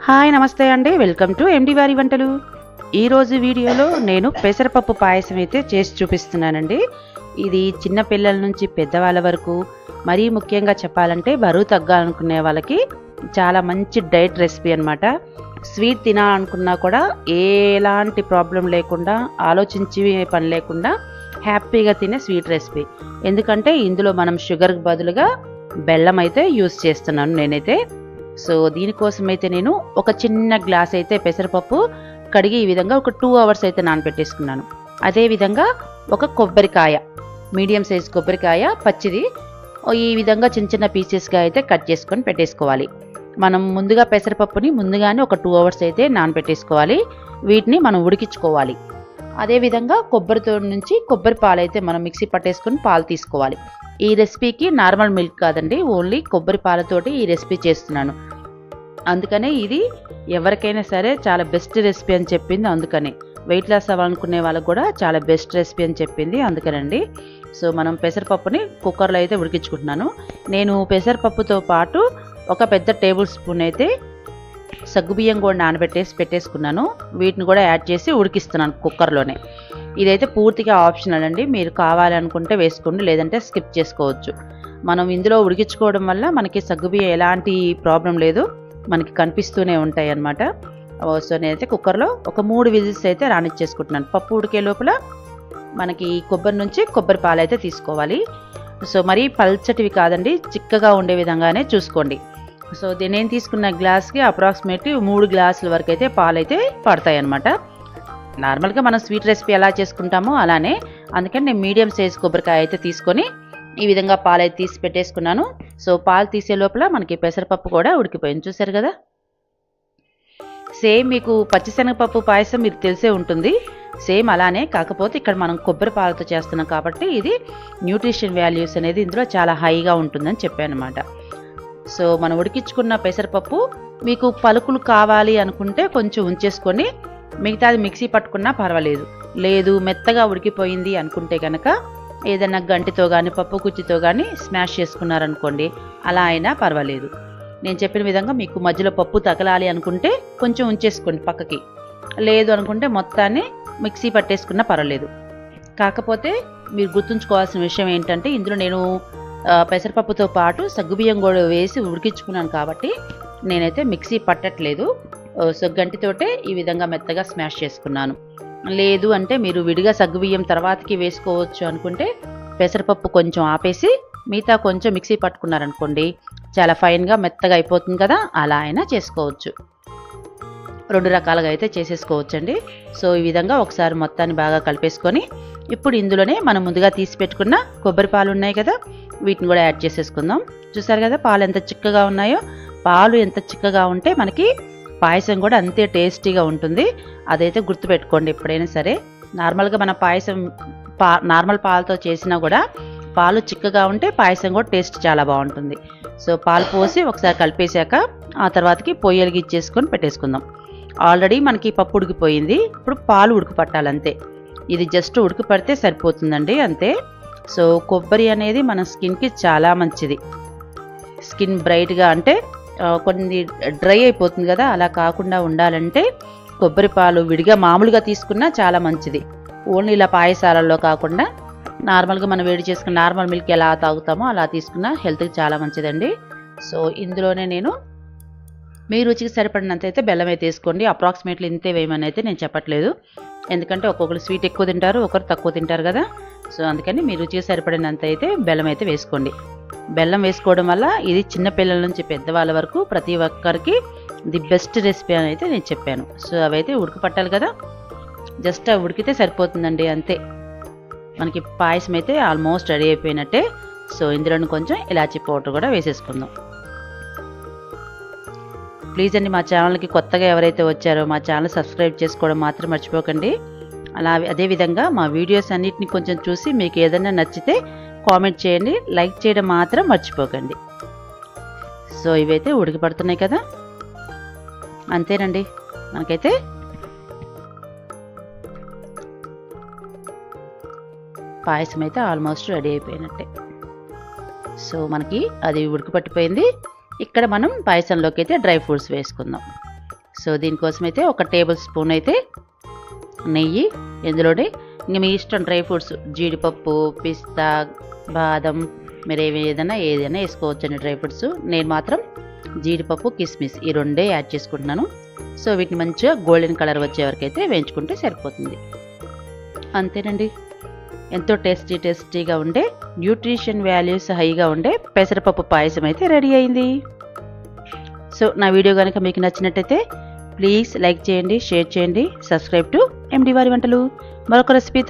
Hi నమస్తే అండి, welcome to MD వారి వంటలు. ఈరోజు వీడియోలో నేను పెసరపప్పు పాయసం అయితే చేసి చూపిస్తున్నానండి. ఇది చిన్న పిల్లల నుంచి పెద్దవాళ్ళ వరకు, మరీ ముఖ్యంగా చెప్పాలంటే బరువు తగ్గాలనుకునే వాళ్ళకి చాలా మంచి డైట్ రెసిపీ అనమాట. స్వీట్ తినాలనుకున్నా కూడా ఎలాంటి ప్రాబ్లం లేకుండా, ఆలోచించి పని లేకుండా హ్యాపీగా తినే స్వీట్ రెసిపీ. ఎందుకంటే ఇందులో మనం షుగర్కి బదులుగా బెల్లం అయితే యూస్ చేస్తున్నాను నేనైతే. సో దీనికోసం అయితే నేను ఒక చిన్న గ్లాస్ అయితే పెసరపప్పు కడిగి ఈ విధంగా ఒక 2 అవర్స్ అయితే నానబెట్టేసుకున్నాను. అదేవిధంగా ఒక కొబ్బరికాయ, మీడియం సైజ్ కొబ్బరికాయ పచ్చిది ఈ విధంగా చిన్న చిన్న పీసెస్గా అయితే కట్ చేసుకొని పెట్టేసుకోవాలి. మనం ముందుగా పెసరపప్పుని ముందుగానే ఒక 2 అవర్స్ అయితే నానబెట్టేసుకోవాలి. వీటిని మనం ఉడికించుకోవాలి. అదేవిధంగా కొబ్బరితో నుంచి కొబ్బరి పాలు అయితే మనం మిక్సీ పట్టేసుకొని పాలు తీసుకోవాలి. ఈ రెసిపీకి నార్మల్ మిల్క్ కాదండి, ఓన్లీ కొబ్బరి పాలతోటి ఈ రెసిపీ చేస్తున్నాను. అందుకనే ఇది ఎవరికైనా సరే చాలా బెస్ట్ రెసిపీ అని చెప్పింది. అందుకనే వెయిట్ లాస్ అవ్వాలనుకునే వాళ్ళకు కూడా చాలా బెస్ట్ రెసిపీ అని చెప్పింది, అందుకనండి. సో మనం పెసరపప్పుని కుక్కర్లో అయితే ఉడికించుకుంటున్నాను. నేను పెసరపప్పుతో పాటు ఒక పెద్ద టేబుల్ స్పూన్ అయితే సగ్గుబియ్యం కూడా పెట్టేసుకున్నాను. వీటిని కూడా యాడ్ చేసి ఉడికిస్తున్నాను కుక్కర్లోనే. ఇదైతే పూర్తిగా ఆప్షనల్ అండి, మీరు కావాలనుకుంటే వేసుకోండి, లేదంటే స్కిప్ చేసుకోవచ్చు. మనం ఇందులో ఉడికించుకోవడం వల్ల మనకి సగ్గుబియ్యం ఎలాంటి ప్రాబ్లం లేదు, మనకి కనిపిస్తూనే ఉంటాయి అన్నమాట. సో నేనైతే కుక్కర్లో ఒక 3 విజిల్స్ అయితే రానిచ్చేసుకుంటున్నాను. పప్పు ఉడికే లోపల మనకి కొబ్బరి నుంచి కొబ్బరి పాలు అయితే తీసుకోవాలి. సో మరీ పల్చటివి కాదండి, చిక్కగా ఉండే విధంగానే చూసుకోండి. సో నేను తీసుకున్న గ్లాస్కి అప్రాక్సిమేట్లీ 3 గ్లాసుల వరకు అయితే పాలు అయితే పడతాయి అన్నమాట. నార్మల్గా మనం స్వీట్ రెసిపీ ఎలా చేసుకుంటామో అలానే. అందుకని నేను మీడియం సైజ్ కొబ్బరికాయ అయితే తీసుకొని ఈ విధంగా పాలు అయితే తీసి పెట్టేసుకున్నాను. సో పాలు తీసే లోపల మనకి పెసరపప్పు కూడా ఉడికిపోయింది, చూసారు కదా. సేమ్ మీకు పచ్చిశనగపప్పు పాయసం మీరు తెలిసే ఉంటుంది, సేమ్ అలానే. కాకపోతే ఇక్కడ మనం కొబ్బరి పాలతో చేస్తున్నాం కాబట్టి ఇది న్యూట్రిషన్ వాల్యూస్ అనేది ఇందులో చాలా హైగా ఉంటుందని చెప్పాను అనమాట. సో మనం ఉడికించుకున్న పెసరపప్పు మీకు పలుకులు కావాలి అనుకుంటే కొంచెం ఉంచేసుకొని మిగతాది మిక్సీ పట్టుకున్నా పర్వాలేదు. లేదు మెత్తగా ఉడికిపోయింది అనుకుంటే కనుక ఏదైనా గంటితో కానీ పప్పు కుచ్చితో కానీ స్మాష్ చేసుకున్నారనుకోండి, అలా అయినా పర్వాలేదు. నేను చెప్పిన విధంగా మీకు మధ్యలో పప్పు తగలాలి అనుకుంటే కొంచెం ఉంచేసుకోండి పక్కకి, లేదు అనుకుంటే మొత్తాన్ని మిక్సీ పట్టేసుకున్నా పర్వాలేదు. కాకపోతే మీరు గుర్తుంచుకోవాల్సిన విషయం ఏంటంటే ఇందులో నేను పెసరపప్పుతో పాటు సగ్గుబియ్యం కూడా వేసి ఉడికించుకున్నాను కాబట్టి నేనైతే మిక్సీ పట్టట్లేదు. సో గంటితోటే ఈ విధంగా మెత్తగా స్మాష్ చేసుకున్నాను. లేదు అంటే మీరు విడిగా సగ్గుబియ్యం తర్వాతకి వేసుకోవచ్చు అనుకుంటే పెసరపప్పు కొంచెం ఆపేసి మిగతా కొంచెం మిక్సీ పట్టుకున్నారనుకోండి, చాలా ఫైన్గా మెత్తగా అయిపోతుంది కదా, అలా అయినా చేసుకోవచ్చు. 2 రకాలుగా అయితే చేసేసుకోవచ్చండి. సో ఈ విధంగా ఒకసారి మొత్తాన్ని బాగా కలిపేసుకొని ఇప్పుడు ఇందులోనే మనం ముందుగా తీసి పెట్టుకున్న కొబ్బరి పాలు ఉన్నాయి కదా, వీటిని కూడా యాడ్ చేసేసుకుందాం. చూసారు కదా పాలు ఎంత చిక్కగా ఉన్నాయో. పాలు ఎంత చిక్కగా ఉంటే మనకి పాయసం కూడా అంతే టేస్టీగా ఉంటుంది. అదైతే గుర్తుపెట్టుకోండి ఎప్పుడైనా సరే. నార్మల్గా మన పాయసం నార్మల్ పాలతో చేసినా కూడా పాలు చిక్కగా ఉంటే పాయసం కూడా టేస్ట్ చాలా బాగుంటుంది. సో పాలు పోసి ఒకసారి కలిపేశాక ఆ తర్వాతకి పొయ్యి వెలిగించేసుకొని పెట్టేసుకుందాం. ఆల్రెడీ మనకి పప్పు ఉడికిపోయింది, ఇప్పుడు పాలు ఉడికిపట్టాలంతే. ఇది జస్ట్ ఉడికిపడితే సరిపోతుందండి, అంతే. సో కొబ్బరి అనేది మన స్కిన్కి చాలా మంచిది. స్కిన్ బ్రైట్గా అంటే కొన్ని డ్రై అయిపోతుంది కదా, అలా కాకుండా ఉండాలంటే కొబ్బరి పాలు విడిగా మామూలుగా తీసుకున్నా చాలా మంచిది. ఓన్లీ ఇలా పాయసాలలో కాకుండా నార్మల్గా మనం వేడి చేసుకున్న నార్మల్ మిల్క్ ఎలా తాగుతామో అలా తీసుకున్నా హెల్త్కి చాలా మంచిదండి. సో ఇందులోనే నేను మీ రుచికి సరిపడినంత అయితే బెల్లం అయితే వేసుకోండి. అప్రాక్సిమేట్లీ ఇంతే వేయమని అయితే నేను చెప్పట్లేదు, ఎందుకంటే ఒక్కొక్కరు స్వీట్ ఎక్కువ తింటారు, ఒకరు తక్కువ తింటారు కదా. సో అందుకని మీ రుచికి సరిపడినంత అయితే బెల్లం అయితే వేసుకోండి. బెల్లం వేసుకోవడం వల్ల ఇది చిన్నపిల్లల నుంచి పెద్దవాళ్ళ వరకు ప్రతి ఒక్కరికి ది బెస్ట్ రెసిపీ అని అయితే నేను చెప్పాను. సో అవైతే ఉడకపట్టాలి కదా, జస్ట్ అవి ఉడికితే సరిపోతుందండి, అంతే. మనకి పాయసం అయితే ఆల్మోస్ట్ రెడీ అయిపోయినట్టే. సో ఇందులోని కొంచెం ఇలాచీ పౌడర్ కూడా వేసేసుకుందాం. ప్లీజ్ అండి, మా ఛానల్కి కొత్తగా ఎవరైతే వచ్చారో మా ఛానల్ సబ్స్క్రైబ్ చేసుకోవడం మాత్రం మర్చిపోకండి. అదేవిధంగా మా వీడియోస్ అన్నిటిని కొంచెం చూసి మీకు ఏదైనా నచ్చితే కామెంట్ చేయండి, లైక్ చేయడం మాత్రం మర్చిపోకండి. సో ఇవైతే ఉడికిపడుతున్నాయి కదా, అంతేనండి. మనకైతే పాయసం అయితే ఆల్మోస్ట్ రెడీ అయిపోయినట్టే. సో మనకి అది ఉడికిపట్టిపోయింది. ఇక్కడ మనం పాయసంలోకి అయితే డ్రై ఫ్రూట్స్ వేసుకుందాం. సో దీనికోసం అయితే 1 టేబుల్ స్పూన్ అయితే నెయ్యి, ఇందులోనే ఇంక మీ ఇష్టం డ్రై ఫ్రూట్స్ జీడిపప్పు, పిస్తా, బాదం, మీరు ఏదైనా వేసుకోవచ్చండి డ్రై ఫ్రూట్స్. నేను మాత్రం జీడిపప్పు, కిస్మిస్ ఈ రెండే యాడ్ చేసుకుంటున్నాను. సో వీటిని మంచిగా గోల్డెన్ కలర్ వచ్చే వరకు అయితే వేయించుకుంటే సరిపోతుంది. అంతేనండి, ఎంతో టేస్టీగా ఉండే న్యూట్రిషన్ వాల్యూస్ హైగా ఉండే పెసరపప్పు పాయసం అయితే రెడీ అయింది. సో నా వీడియో కనుక మీకు నచ్చినట్టయితే ప్లీజ్ లైక్ చేయండి, షేర్ చేయండి, సబ్స్క్రైబ్ టు ఎండి వారి వంటలు. మరొక రెసిపీ